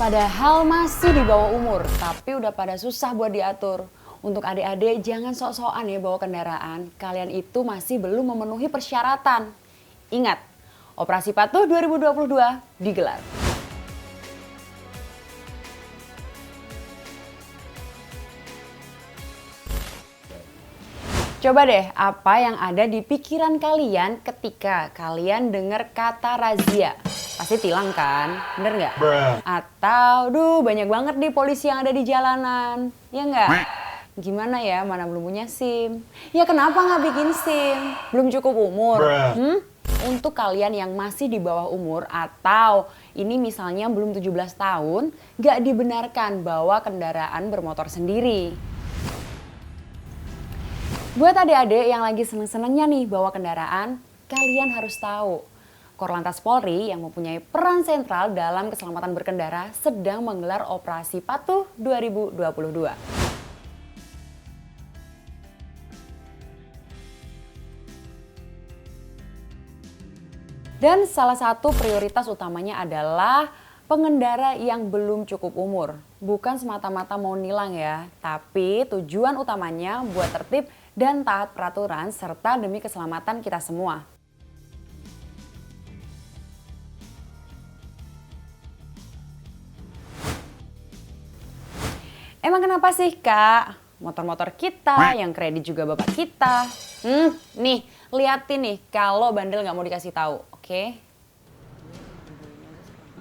Padahal masih di bawah umur, tapi udah pada susah buat diatur. Untuk adik-adik jangan sok-sokan ya bawa kendaraan, kalian itu masih belum memenuhi persyaratan. Ingat, Operasi Patuh 2022 digelar. Coba deh, apa yang ada di pikiran kalian ketika kalian dengar kata razia? Pasti tilang kan? Bener nggak? Atau, banyak banget nih polisi yang ada di jalanan. Ya nggak? Gimana ya, mana belum punya SIM? Ya kenapa nggak bikin SIM? Belum cukup umur? Untuk kalian yang masih di bawah umur atau ini misalnya belum 17 tahun, nggak dibenarkan bawa kendaraan bermotor sendiri. Buat adik-adik yang lagi seneng-senengnya nih bawa kendaraan, kalian harus tahu. Korlantas Polri yang mempunyai peran sentral dalam keselamatan berkendara sedang menggelar Operasi Patuh 2022. Dan salah satu prioritas utamanya adalah pengendara yang belum cukup umur. Bukan semata-mata mau nilang ya, tapi tujuan utamanya buat tertib dan taat peraturan serta demi keselamatan kita semua. Emang kenapa sih Kak? Motor-motor kita, yang kredit juga bapak kita. Nih, liatin nih kalau bandel nggak mau dikasih tahu, oke?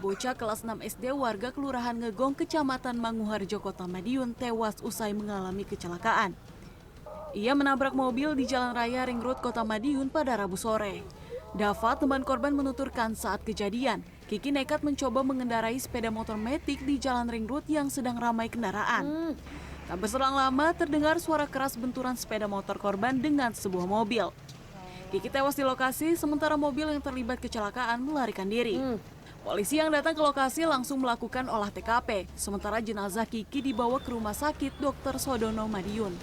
Bocah kelas 6 SD warga Kelurahan Ngegong, Kecamatan Manguharjo, Kota Madiun tewas usai mengalami kecelakaan. Ia menabrak mobil di Jalan Raya Ring Road Kota Madiun pada Rabu sore. Dava, teman korban, menuturkan saat kejadian, Kiki nekat mencoba mengendarai sepeda motor metik di Jalan Ring Road yang sedang ramai kendaraan. Tak berselang lama terdengar suara keras benturan sepeda motor korban dengan sebuah mobil. Kiki tewas di lokasi sementara mobil yang terlibat kecelakaan melarikan diri. Polisi yang datang ke lokasi langsung melakukan olah TKP, sementara jenazah Kiki dibawa ke Rumah Sakit Dr. Sodono Madiun.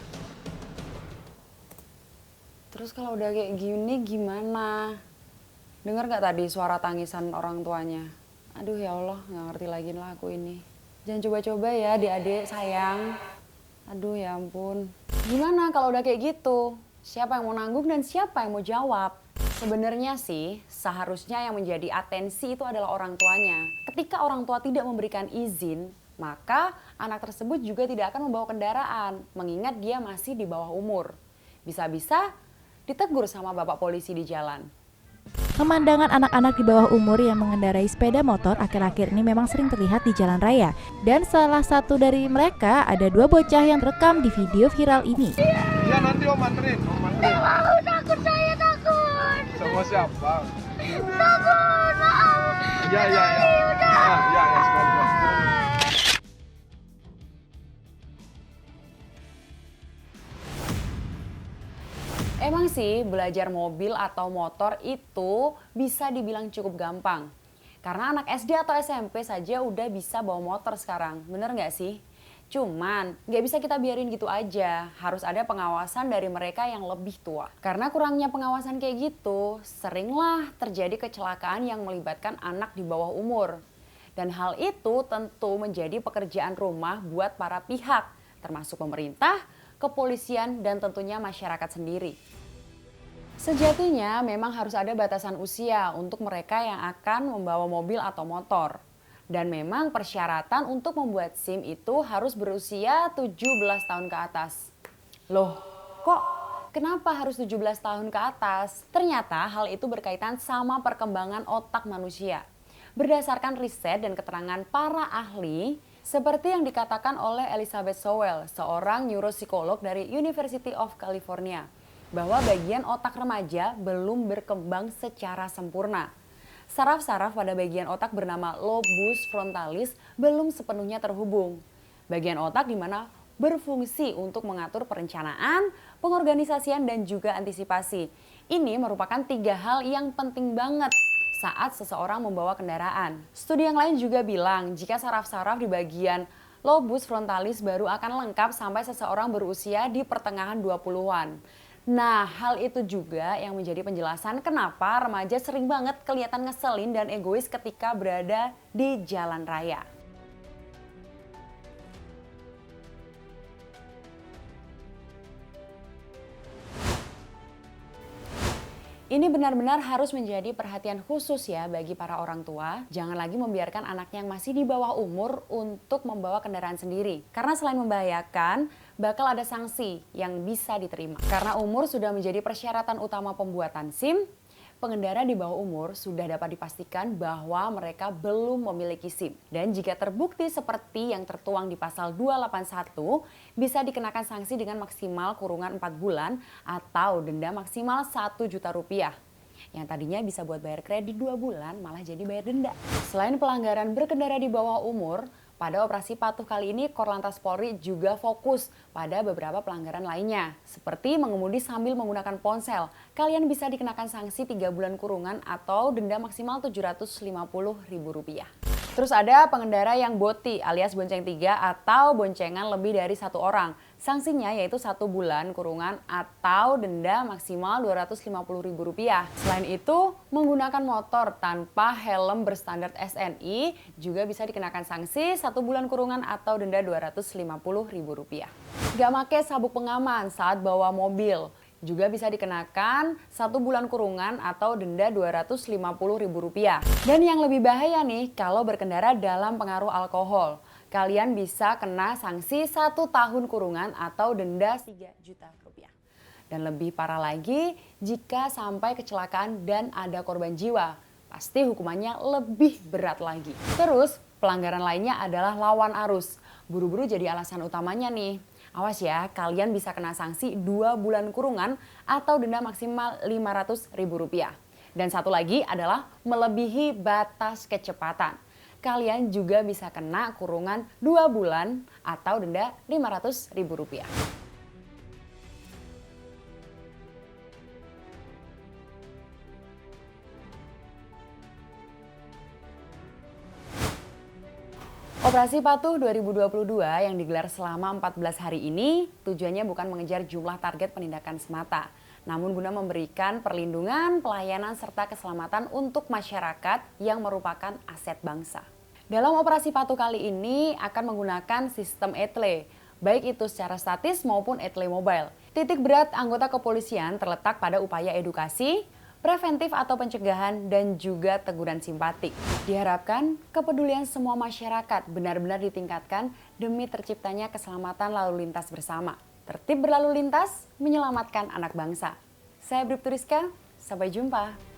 Terus kalau udah kayak gini gimana? Dengar gak tadi suara tangisan orang tuanya? Aduh ya Allah, gak ngerti lagi lah aku ini. Jangan coba-coba ya adik-adik sayang. Aduh ya ampun. Gimana kalau udah kayak gitu? Siapa yang mau nanggung dan siapa yang mau jawab? Sebenarnya sih seharusnya yang menjadi atensi itu adalah orang tuanya. Ketika orang tua tidak memberikan izin, maka anak tersebut juga tidak akan membawa kendaraan, mengingat dia masih di bawah umur. Bisa-bisa ditegur sama bapak polisi di jalan. Pemandangan anak-anak di bawah umur yang mengendarai sepeda motor akhir-akhir ini memang sering terlihat di jalan raya. Dan salah satu dari mereka ada dua bocah yang terekam di video viral ini. Iya nanti om anterin. Mau takut, saya takut. Sama siapa? Takut, maaf. Iya. Ya, sekali. Emang sih belajar mobil atau motor itu bisa dibilang cukup gampang. Karena anak SD atau SMP saja udah bisa bawa motor sekarang, bener nggak sih? Cuman nggak bisa kita biarin gitu aja, harus ada pengawasan dari mereka yang lebih tua. Karena kurangnya pengawasan kayak gitu, seringlah terjadi kecelakaan yang melibatkan anak di bawah umur. Dan hal itu tentu menjadi pekerjaan rumah buat para pihak, termasuk pemerintah, kepolisian, dan tentunya masyarakat sendiri. Sejatinya memang harus ada batasan usia untuk mereka yang akan membawa mobil atau motor. Dan memang persyaratan untuk membuat SIM itu harus berusia 17 tahun ke atas. Loh, kok kenapa harus 17 tahun ke atas? Ternyata hal itu berkaitan sama perkembangan otak manusia. Berdasarkan riset dan keterangan para ahli, seperti yang dikatakan oleh Elizabeth Sowell, seorang neuropsikolog dari University of California, bahwa bagian otak remaja belum berkembang secara sempurna. Saraf-saraf pada bagian otak bernama lobus frontalis belum sepenuhnya terhubung. Bagian otak di mana berfungsi untuk mengatur perencanaan, pengorganisasian, dan juga antisipasi. Ini merupakan 3 hal yang penting banget saat seseorang membawa kendaraan. Studi yang lain juga bilang jika saraf-saraf di bagian lobus frontalis baru akan lengkap sampai seseorang berusia di pertengahan 20-an. Nah, hal itu juga yang menjadi penjelasan kenapa remaja sering banget kelihatan ngeselin dan egois ketika berada di jalan raya. Ini benar-benar harus menjadi perhatian khusus ya bagi para orang tua. Jangan lagi membiarkan anaknya yang masih di bawah umur untuk membawa kendaraan sendiri. Karena selain membahayakan, bakal ada sanksi yang bisa diterima. Karena umur sudah menjadi persyaratan utama pembuatan SIM, pengendara di bawah umur sudah dapat dipastikan bahwa mereka belum memiliki SIM. Dan jika terbukti seperti yang tertuang di pasal 281, bisa dikenakan sanksi dengan maksimal kurungan 4 bulan atau denda maksimal 1 juta rupiah. Yang tadinya bisa buat bayar kredit 2 bulan malah jadi bayar denda. Selain pelanggaran berkendara di bawah umur, pada operasi patuh kali ini Korlantas Polri juga fokus pada beberapa pelanggaran lainnya. Seperti mengemudi sambil menggunakan ponsel, kalian bisa dikenakan sanksi 3 bulan kurungan atau denda maksimal Rp750.000. Terus ada pengendara yang boti alias bonceng 3 atau boncengan lebih dari 1 orang. Sanksinya yaitu 1 bulan kurungan atau denda maksimal Rp250.000. Selain itu, menggunakan motor tanpa helm berstandar SNI juga bisa dikenakan sanksi 1 bulan kurungan atau denda Rp250.000. Gak make sabuk pengaman saat bawa mobil juga bisa dikenakan 1 bulan kurungan atau denda Rp250.000. Dan yang lebih bahaya nih kalau berkendara dalam pengaruh alkohol. Kalian bisa kena sanksi 1 tahun kurungan atau denda Rp3 juta. Dan lebih parah lagi jika sampai kecelakaan dan ada korban jiwa. Pasti hukumannya lebih berat lagi. Terus pelanggaran lainnya adalah lawan arus. Buru-buru jadi alasan utamanya nih. Awas ya, kalian bisa kena sanksi 2 bulan kurungan atau denda maksimal Rp500.000. Dan satu lagi adalah melebihi batas kecepatan. Kalian juga bisa kena kurungan 2 bulan atau denda Rp500.000. Operasi Patuh 2022 yang digelar selama 14 hari ini tujuannya bukan mengejar jumlah target penindakan semata, namun guna memberikan perlindungan, pelayanan, serta keselamatan untuk masyarakat yang merupakan aset bangsa. Dalam operasi Patuh kali ini akan menggunakan sistem etle, baik itu secara statis maupun etle mobile. Titik berat anggota kepolisian terletak pada upaya edukasi, preventif atau pencegahan, dan juga teguran simpatik. Diharapkan kepedulian semua masyarakat benar-benar ditingkatkan demi terciptanya keselamatan lalu lintas bersama. Tertib berlalu lintas menyelamatkan anak bangsa. Saya Bribtu Rizka, sampai jumpa.